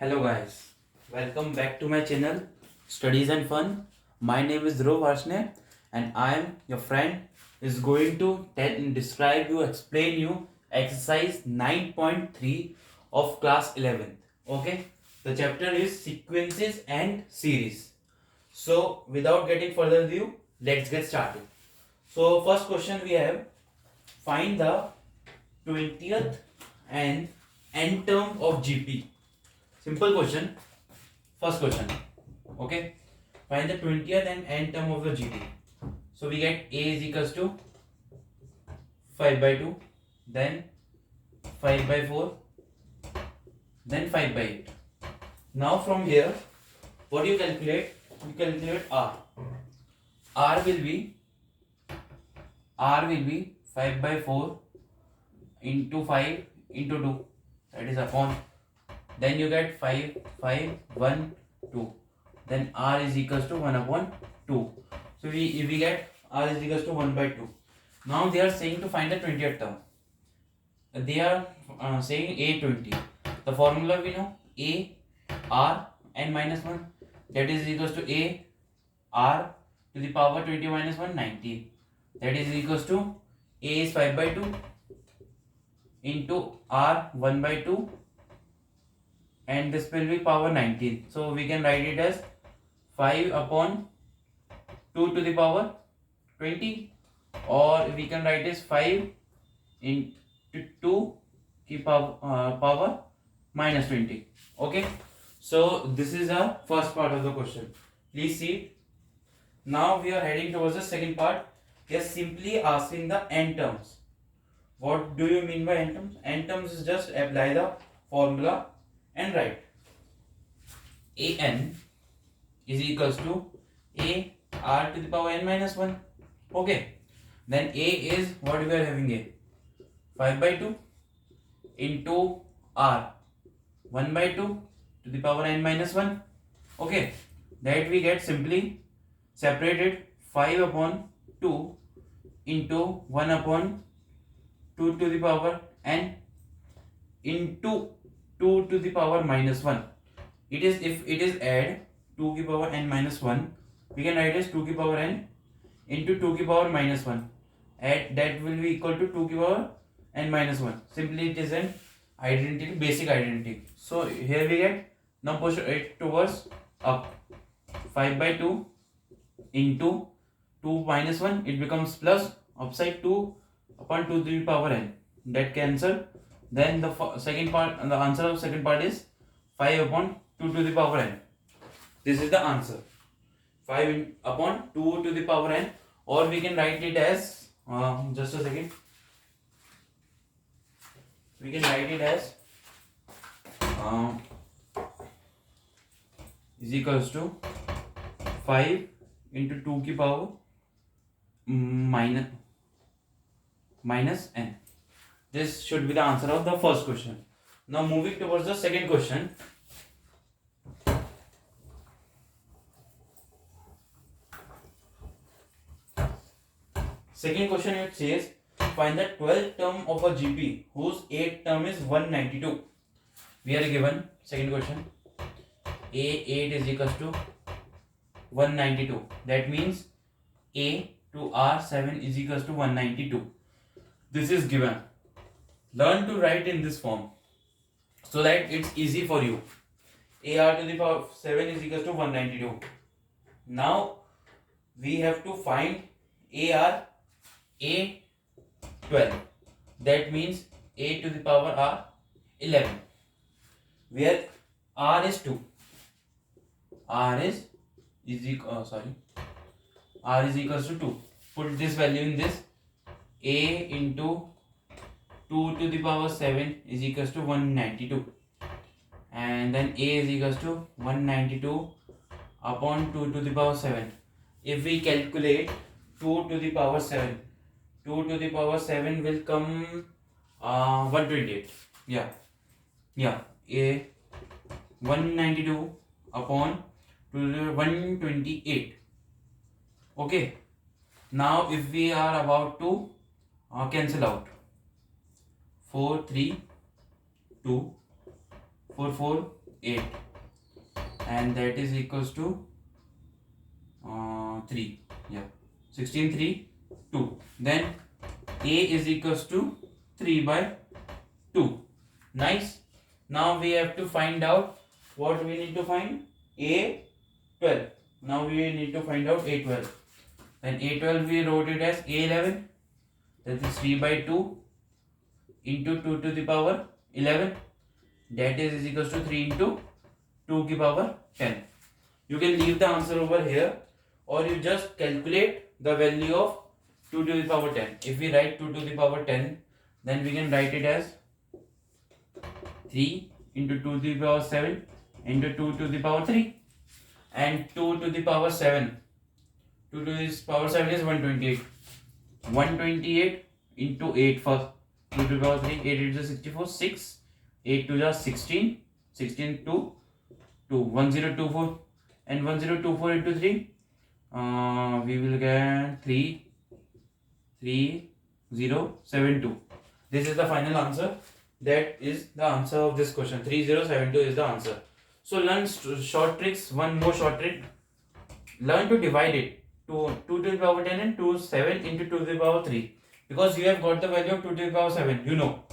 Hello guys, welcome back to my channel Studies and Fun. My name is Dhruv Varshney and I am your friend is going to describe you, explain you exercise 9.3 of class 11th. Okay, the chapter is sequences and series. So without getting further ado, let's get started. So first question we have, find the 20th and n term of GP. Simple question. First question. Okay. Find the 20th and n term of the GP. So we get A is equals to 5 by 2, then 5 by 4, then 5 by 8. Now from here, what do you calculate? You calculate R. R will be 5 by 4 into 5 into 2. That is upon. Then you get 5, 5, 1, 2. Then R is equals to 1 upon 2. So we get R is equals to 1 by 2. Now they are saying to find the 20th term. They are saying A20. The formula we know, A, R, n minus 1. That is equals to A, R to the power 20 minus 1, 19. That is equals to A is 5 by 2 into R 1 by 2. And this will be power 19. So we can write it as 5 upon 2 to the power 20, or we can write as 5 into 2 की power minus 20. Okay, so this is the first part of the question. Please see it. Now we are heading towards the second part. We are simply asking the n terms. What do you mean by n terms? N terms is just apply the formula and write an is equals to a r to the power n minus 1. Okay, then a is what we are having, a 5 by 2 into r 1 by 2 to the power n minus 1. Okay, that we get simply separated 5 upon 2 into 1 upon 2 to the power n into 2 to the power minus 1. It is, if it is add 2 की power n minus 1, we can write as 2 की power n into 2 की power minus 1. Add that will be equal to 2 की power n minus 1. Simply it is an identity, basic identity. So here we get, now push it towards up, 5 by 2 into 2 minus 1, it becomes plus, upside 2 upon 2 to the power n, that cancel. Then the second part, the answer of second part is 5 upon 2 to the power n. This is the answer, 5 upon 2 to the power n, or we can write it as just a second, we can write it as is equals to 5 into 2 की power minus n. This should be the answer of the first question. Now moving towards the second question. Second question, it says find the 12th term of a GP whose 8th term is 192. We are given second question, A8 is equals to 192. That means A to R7 is equals to 192. This is given. Learn to write in this form so that it's easy for you. AR to the power 7 is equals to 192. Now we have to find AR A12. That means A to the power R 11, where R is 2. R is equals to 2. Put this value in this. A into 2 to the power 7 is equals to 192, and then A is equals to 192 upon 2 to the power 7. If we calculate 2 to the power 7, 2 to the power 7 will come 128. A 192 upon 128. Okay, now if we are about to cancel out, 4 3 2 4 4 8, and that is equals to 3. Yeah, 16 3 2. Then a is equals to 3 by 2. Nice. Now we have to find out what we need to find. A12. Now we need to find out A12. Then A12 we wrote it as A11, that is 3 by 2 into 2 to the power 11, that is equals to 3 into 2 की power 10. You can leave the answer over here, or you just calculate the value of 2 to the power 10. If we write 2 to the power 10, then we can write it as 3 into 2 to the power 7 into 2 to the power 3, and 2 to the power 7. 2 to the power 7 is 128. 128 into 8 first. 2 to the power 3. 8 is 64. 6. 8 to the 16. 16 to 2. 1024. And 1024 into 3. We will get 3072. This is the final answer. That is the answer of this question. 3072 is the answer. So learn short tricks. One more short trick. Learn to divide it. 2 to the power 10 and 7 into 2 to the power 3, because you have got the value of 2 to the power 7, you know,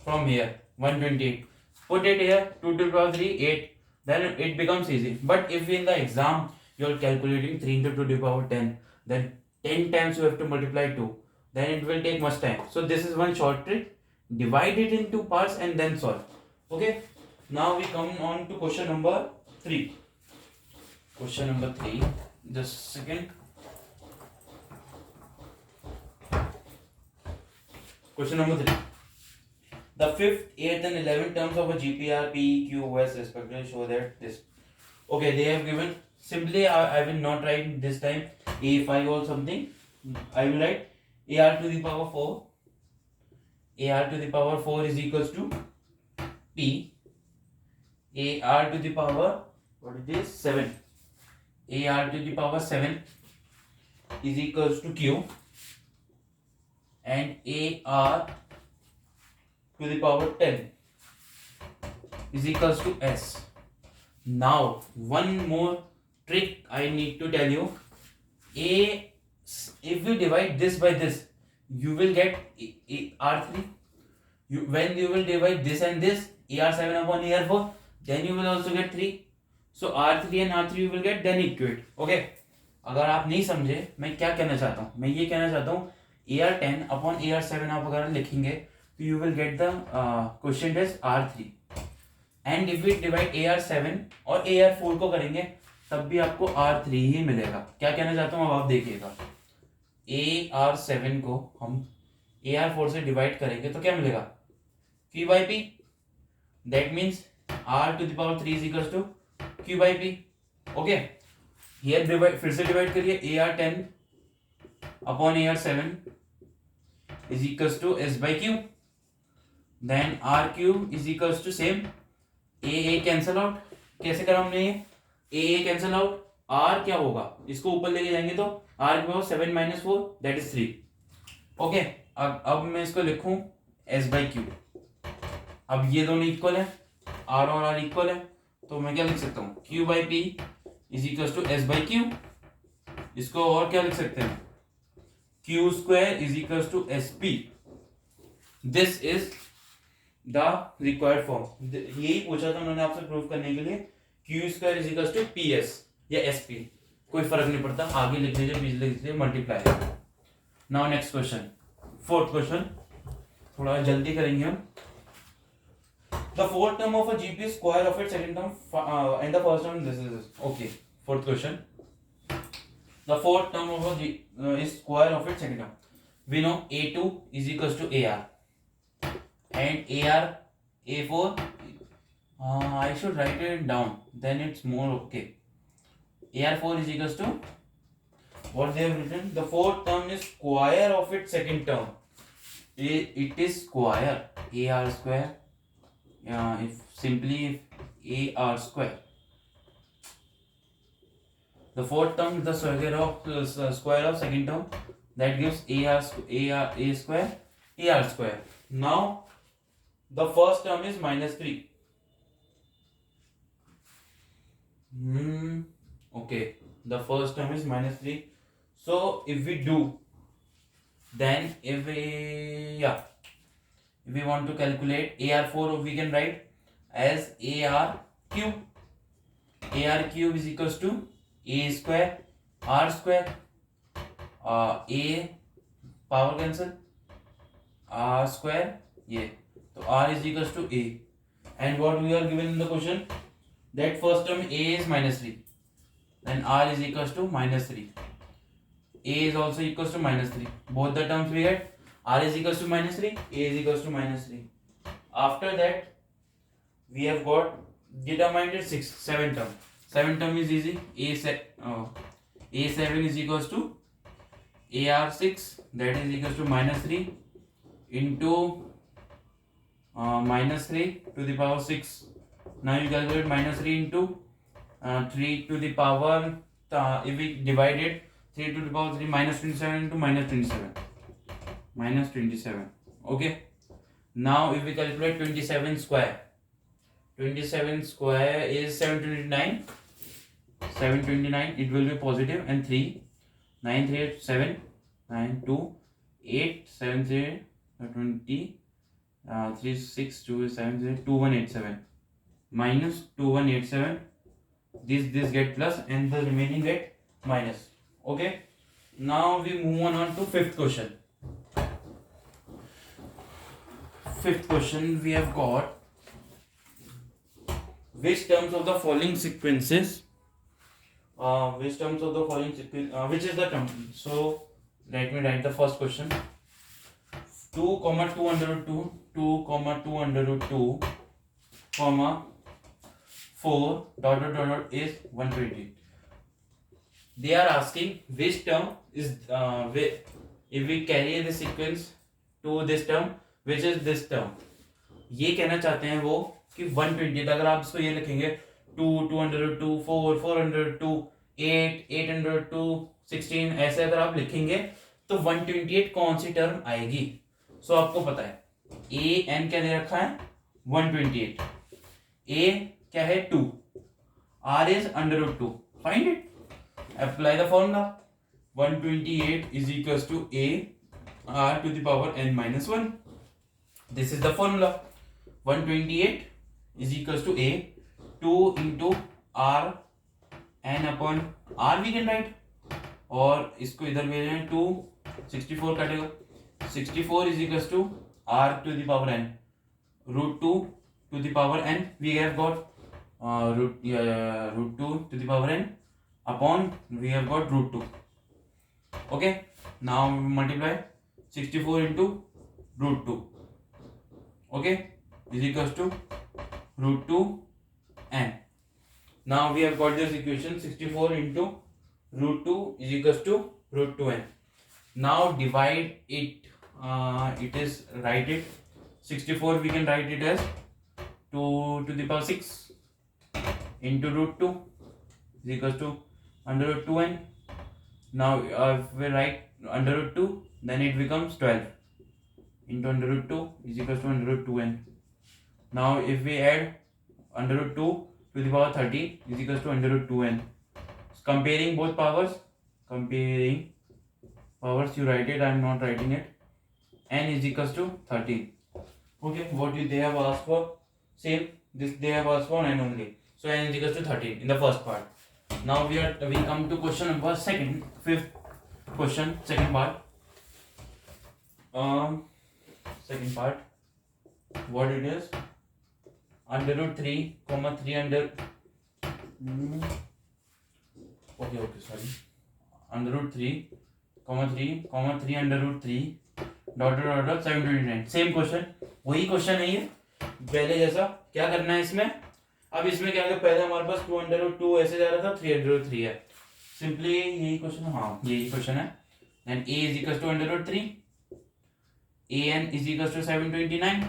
from here 128. Put it here, 2 to the power 3 8, then it becomes easy. But if in the exam you are calculating 3 into 2 to the power 10, then 10 times you have to multiply 2, then it will take much time. So this is one short trick. Divide it into parts and then solve. Okay, now we come on to question number 3. Question number 3, just a second. Question number 3. The 5th, 8th and 11th terms of a GPR, P, Q, S respectively show that this. Okay, they have given. Simply, I will not write this time A5 or something. I will write AR to the power 4. AR to the power 4 is equals to P. AR to the power, what is this? 7. AR to the power 7 is equals to Q. And AR to the power 10 is equals to S. Now, one more trick I need to tell you. If you divide this by this, you will get R3. When you will divide this and this, AR7 upon AR4, then you will also get 3. So R3 and R3 you will get, then equate. Okay. अगर आप नहीं समझे मैं क्या कहना चाहता हूँ, मैं ये कहना चाहता हूँ AR10 upon AR7 आप अगर लिखेंगे तो you will get the question as R3. And if we divide AR7 और AR4 को करेंगे तब भी आपको R3 ही मिलेगा. क्या कहना चाहता हूँ अब आप देखिएगा. AR7 को हम AR4 से डिवाइड करेंगे तो क्या मिलेगा? Q by P. That means R to the power 3 is equals to Q by P. Okay. Here divide, फिर से डिवाइड करिए. AR10 upon AR7 is equals to S by Q. Then RQ is equals to same. A cancel out. कैसे करा हमने ये? A cancel out. R क्या होगा? इसको ऊपर लेके जाएंगे तो R के power 7 minus 4 that is 3. Okay. अब मैं इसको लिखूं S by Q. अब ये दोनों इक्वल है. R और R इक्वल है. तो मैं क्या लिख सकता हूँ? Q by P is equals to S by Q. इसको और क्या लिख सकते हैं? Q square is equals to SP. This is the required form. यही पूछा था उन्होंने आपसे प्रूव करने के लिए. Q square is equals to PS या SP. कोई फर्क नहीं पड़ता. आगे लिख लीजिए, बीच लिख लीजिए, multiply. Now next question. Fourth question. थोड़ा जल्दी करेंगे हम. The fourth term of a GP is square of its second term and the first term this is okay. Fourth question. The fourth term of a G is square of its second term. We know A2 is equals to AR and AR A4. I should write it down. Then it's more okay. AR4 is equals to what they have written. The fourth term is square of its second term. It is square. AR square. If simply AR square. The fourth term is the square of second term. That gives A square, AR square. Now the first term is minus 3. Okay, the first term is minus 3. So if we do, then if we want to calculate AR4, we can write as AR cube. AR cube is equals to A square R square, A power cancel, R square, yeah. So R is equals to A. And what we are given in the question, that first term A is minus 3, then R is equals to minus 3. A is also equals to minus 3. Both the terms we get, R is equals to minus 3, A is equals to minus 3. After that, we have got determined 7 term. 7 term is easy. A7 is equals to AR6, that is equals to minus 3 into minus 3 to the power 6. Now you calculate minus 3 into 3 to the power, if we divide it, 3 to the power 3 minus 27 into minus 27. Minus 27. Okay. Now if we calculate 27 square. 27 square is 729. 729, it will be positive, and 3. 9 3 8 7. 9 2 8 7 0 20 3 6 2 7 0 2187 minus 2187. This get plus and the remaining get minus. Okay. Now we move on to fifth question. Fifth question, we have got which terms of the following sequences, which is the term. So let me write the first question. 2 comma 2 under root 2, 2 comma 2 under root 2, comma 4 dot is 120. They are asking which term is if we carry the sequence to this term, which is this term. ये कहना चाहते हैं वो कि 120, अगर आप इसको ये लिखेंगे 2 2 under root 2, 4 4 under root 2, 8 8 under root 2, 16, ऐसे अगर आप लिखेंगे तो 128 कौन सी टर्म आएगी. सो आपको पता है ए एन क्या दे रखा है 128, ए क्या है 2, r is under root 2. Find it, apply the formula. 128 is equals to a r to the power n minus 1. This is the formula. 128 is equals to a 2 into r n upon r we can write, और इसको इधर भेज रहे हैं 2 64 कटेगा. 64 is equals to r to the power n root 2 to the power n. We have got root 2 to the power n upon we have got root 2. Okay, now multiply 64 into root 2. Okay, is equals to root 2 n. Now we have got this equation 64 into root 2 is equals to root 2n. Now divide it. It is write it 64 we can write it as 2 to the power 6 into root 2 is equals to under root 2n. Now if we write under root 2, then it becomes 12 into under root 2 is equals to under root 2n. Now if we add under root 2 to the power 30 is equals to under root 2n. Comparing both powers, you write it, I am not writing it. N is equals to 13. Okay, what they have asked for, same, this they have asked for n only. So n is equals to 13 in the first part. Now we come to question number fifth question, second part. Second part, what it is, under root 3 comma 3 under under root 3 comma 3 under root 3 dot 729. Same question, वही question है ये पहले जैसा. क्या करना है इसमें, अब इसमें क्या है, पहले हमारे पास 2 under root 2 ऐसे जा रहा था, 3 under root 3 है. सिंपली यही क्वेश्चन, हाँ यही क्वेश्चन है. Then a is equals to under root 3, an is equals to 729.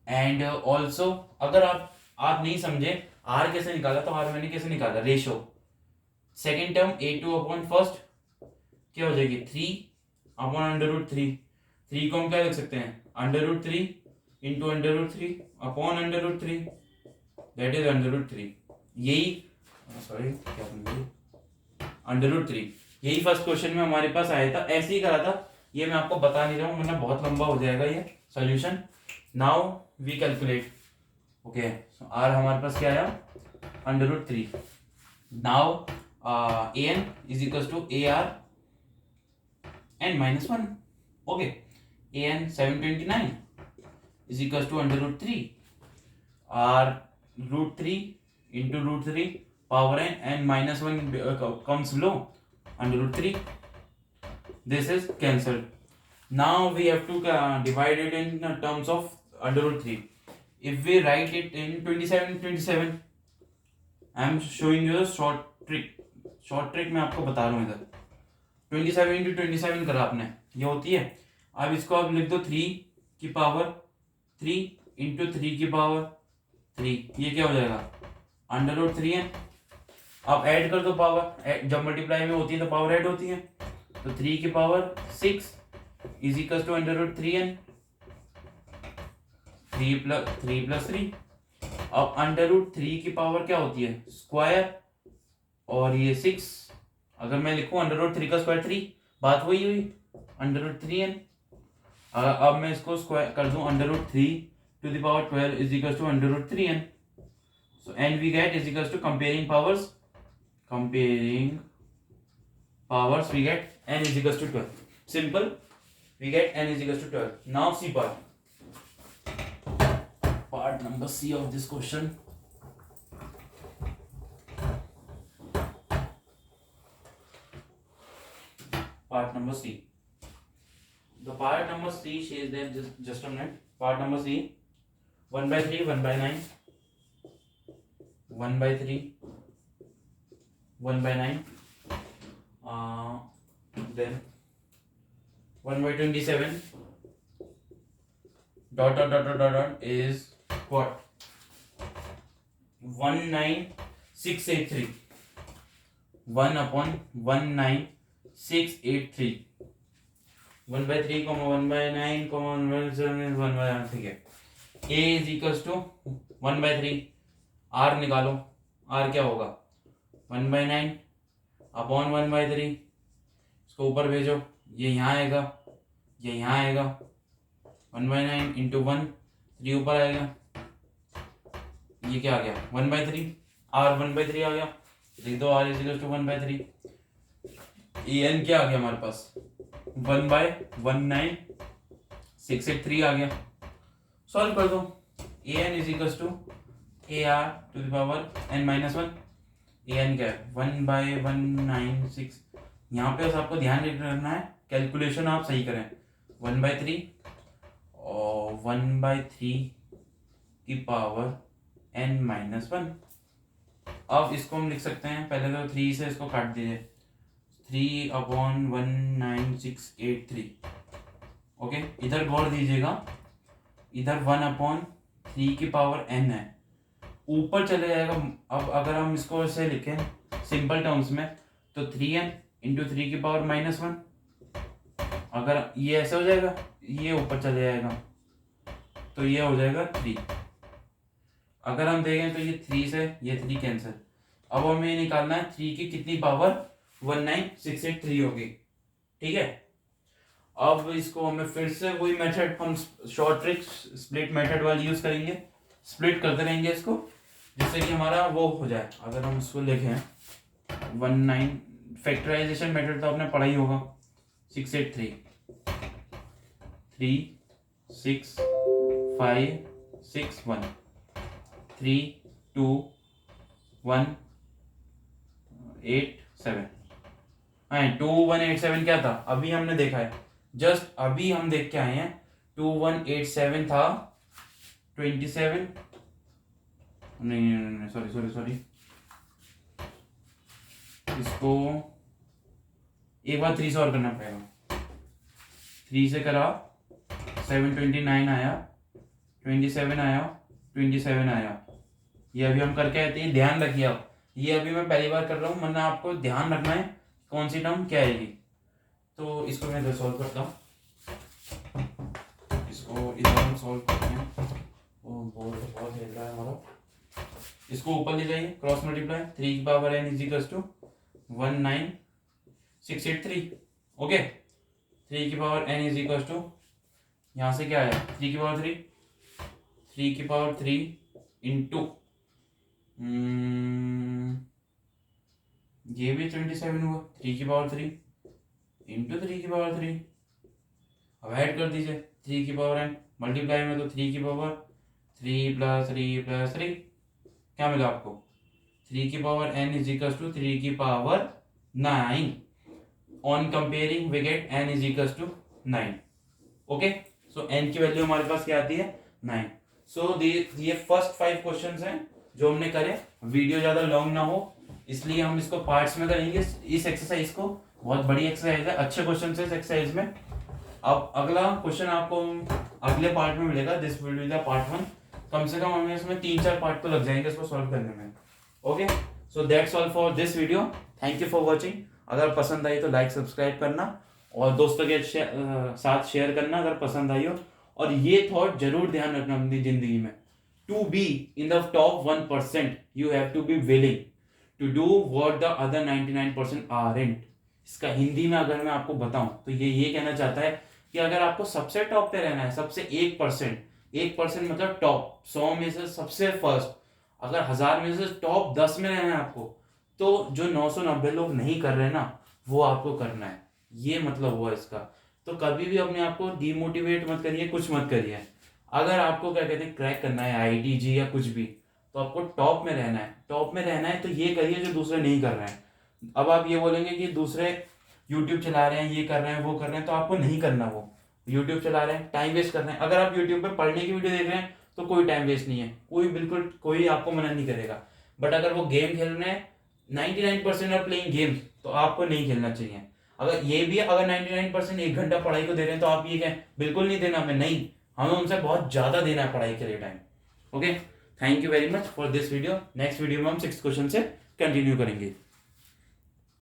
And also अगर आप नहीं समझे r कैसे निकाला, तो r मैंने कैसे निकाला, ratio. Second term a2 upon first क्या हो जाएगी 3 अपॉन अंडर रूट 3 को हम क्या लिख सकते हैं, under root 3 into under root 3 upon under root 3, that is under root 3. यही सॉरी क्या √3, यही फर्स्ट क्वेश्चन में हमारे पास आया था, ऐसे ही करा था, ये मैं आपको बता नहीं रहा हूँ वरना बहुत लंबा हो जाएगा ये solution. Now we calculate, okay, r हमारे पास क्या आया √3। Now an is equal to AR n -1, okay, an 729 is equal to √3 r √3 into √3 power n -1 comes below √3. This is cancelled. Now we have to divide it in terms of √3. If we write it in 27, I am showing you the short trick. Short trick मैं आपको बता रहा हूँ इधर। 27 into 27 करा आपने, ये होती है। अब इसको आप लिख दो 3 की पावर 3 into 3 की पावर 3, ये क्या हो जाएगा √3n। अब ऐड कर दो पावर, जब मल्टीप्लाई में होती है तो पावर ऐड होती है, तो 3 की power 6 is equal to √3n, 3 + 3। अब √3 की पावर क्या होती है स्क्वायर, और ये 6, अगर मैं लिखूं √3 का स्क्वायर 3, बात वही हुई √3n। अब मैं इसको स्क्वायर कर दूं √3 to the power 12 is equals to √3n. So and we get is equals to comparing powers we get n is equals to 12. Simple, we get n is equals to 12. Now C part number C of this question. Part number C. The part number C says that just a minute. Part number C, 1/3, 1/9, 1/3, 1/9, then 1/27 dot is what 19683, 1/19683, 1/3, 1/9, 1/7, 1/9, ठीक है। A is equals to 1/3, R निकालो, R क्या होगा 1/9 upon 1/3, इसको ऊपर भेजो, ये यहाँ आएगा, ये यहाँ आएगा, 1/9 इंटू 1, 3 ऊपर आएगा, ये क्या आ गया 1/3, R 1/3 आ गया, लिख दो R is equal to 1/3। an क्या आ गया हमारे पास 1/19683 आ गया, सॉल्व कर दो। an is equal to AR to the power n -1, an क्या है 1/196, यहाँ पे आपको ध्यान रखना है, कैलकुलेशन आप सही करें, 1/3 और 1/3 की पावर n -1। अब इसको हम लिख सकते हैं, पहले तो 3 से इसको काट दीजिए, 3/19683, ओके। इधर गौर दीजिएगा, इधर 1/3 की पावर n है, ऊपर चले जाएगा। अब अगर हम इसको ऐसे लिखें सिंपल टर्म्स में, तो 3n इंटू 3 की पावर -1, अगर ये ऐसे हो जाएगा, ये ऊपर चले जाएगा, तो ये हो जाएगा 3। अगर हम देखें तो ये 3 से ये 3 कैंसिल। अब हमें ये निकालना है 3 की कितनी पावर 19683 होगी, ठीक है। अब इसको हमें फिर से वही मेथड, हम शॉर्ट ट्रिक स्प्लिट मेथड वाली यूज करेंगे, स्प्लिट करते रहेंगे इसको, जिससे कि हमारा वो हो जाए। अगर हम इसको लिखें 19, फैक्टराइजेशन मेथड तो आपने पढ़ा ही होगा, 683, 3 6 5 6 1 3 2 1 8 7, 2187 क्या था अभी हमने देखा है, जस्ट अभी हम देख के आए हैं। 2187 था 27, नहीं सॉरी, इसको एक बार 3 से और करना पड़ेगा। 3 से करा 729 आया, 27 आया, 27 आया, ये अभी हम करके आए थे। ध्यान रखिए आप, ये अभी मैं पहली बार कर रहा हूँ, वरना आपको ध्यान रखना है कौन सी टर्म क्या आएगी। तो इसको मैं इधर सॉल्व करता हूँ, इसको इधर हम सॉल्व करते हैं। बहुत हिल रहा है हमारा, इसको ऊपर ले जाइए, क्रॉस मल्टीप्लाई, 3 की power n is equal to 19683। Okay, 3 की power n is equal to, यहाँ से क्या आया 3 की पावर 3, 3 की पावर 3 इंटू ये भी 27 हुआ, 3 की पावर 3 इंटू 3 की पावर 3। अब ऐड कर दीजिए 3 की पावर n, मल्टीप्लाई में तो 3 की पावर 3 प्लस 3 प्लस 3, क्या मिला आपको 3 की power n is equal to 3 की power 9। On comparing we get n is equal to 9। Okay, so n की वैल्यू हमारे पास क्या आती है 9। सो ये फर्स्ट 5 क्वेश्चंस हैं जो हमने करे। वीडियो ज्यादा लॉन्ग ना हो इसलिए हम इसको पार्ट्स में करेंगे। इस एक्सरसाइज को, बहुत बड़ी एक्सरसाइज है, अच्छे क्वेश्चन है इस एक्सरसाइज में। अब अगला क्वेश्चन आपको अगले पार्ट में मिलेगा, this will be the part 1। कम से कम हमें इसमें 3-4 पार्ट तो लग जाएंगे इसको सॉल्व करने में। Okay, so that's all for this video, thank you for watching. अगर पसंद आई तो लाइक सब्सक्राइब करना और दोस्तों के साथ शेयर करना अगर पसंद आई हो। और ये थॉट जरूर ध्यान रखना अपनी जिंदगी में, to be in the top 1% you have to be willing to do what the other 99% aren't. इसका हिंदी में अगर मैं आपको बताऊं तो ये कहना चाहता है कि अगर आपको सबसे टॉप पे रहना है, सबसे 1% मतलब टॉप 100 में से सबसे फर्स्ट, अगर 1000 में से टॉप 10 में रहना है आपको, तो जो 990 लोग नहीं कर रहे ना वो आपको करना है। ये मतलब हुआ इसका। तो कभी भी अपने आप को डिमोटिवेट मत करिए, कुछ मत करिए। अगर आपको क्या कहते हैं क्रैक करना है आईटीजी या कुछ भी, तो आपको टॉप में रहना है। टॉप में रहना है तो ये करिए जो दूसरे नहीं कर रहे हैं। अब आप ये बोलेंगे कि दूसरे यूट्यूब चला रहे हैं, ये कर रहे हैं, वो कर रहे हैं, तो आपको नहीं करना। वो यूट्यूब चला रहे हैं, टाइम वेस्ट कर रहे हैं। अगर आप यूट्यूब पे पढ़ने की वीडियो देख रहे हैं तो कोई टाइम वेस्ट नहीं है, बिल्कुल कोई आपको मना नहीं करेगा। बट अगर वो गेम खेल रहे हैं, 99% आर प्लेइंग गेम्स, तो आपको नहीं खेलना चाहिए। अगर ये भी अगर 99% 1 घंटा पढ़ाई को दे रहे हैं तो आप ये कहें बिल्कुल नहीं देना हमें, नहीं, हमें उनसे बहुत ज्यादा देना है पढ़ाई के लिए time. Okay, thank you very much for this video. Next video में हम 6th क्वेश्चन से कंटिन्यू करेंगे।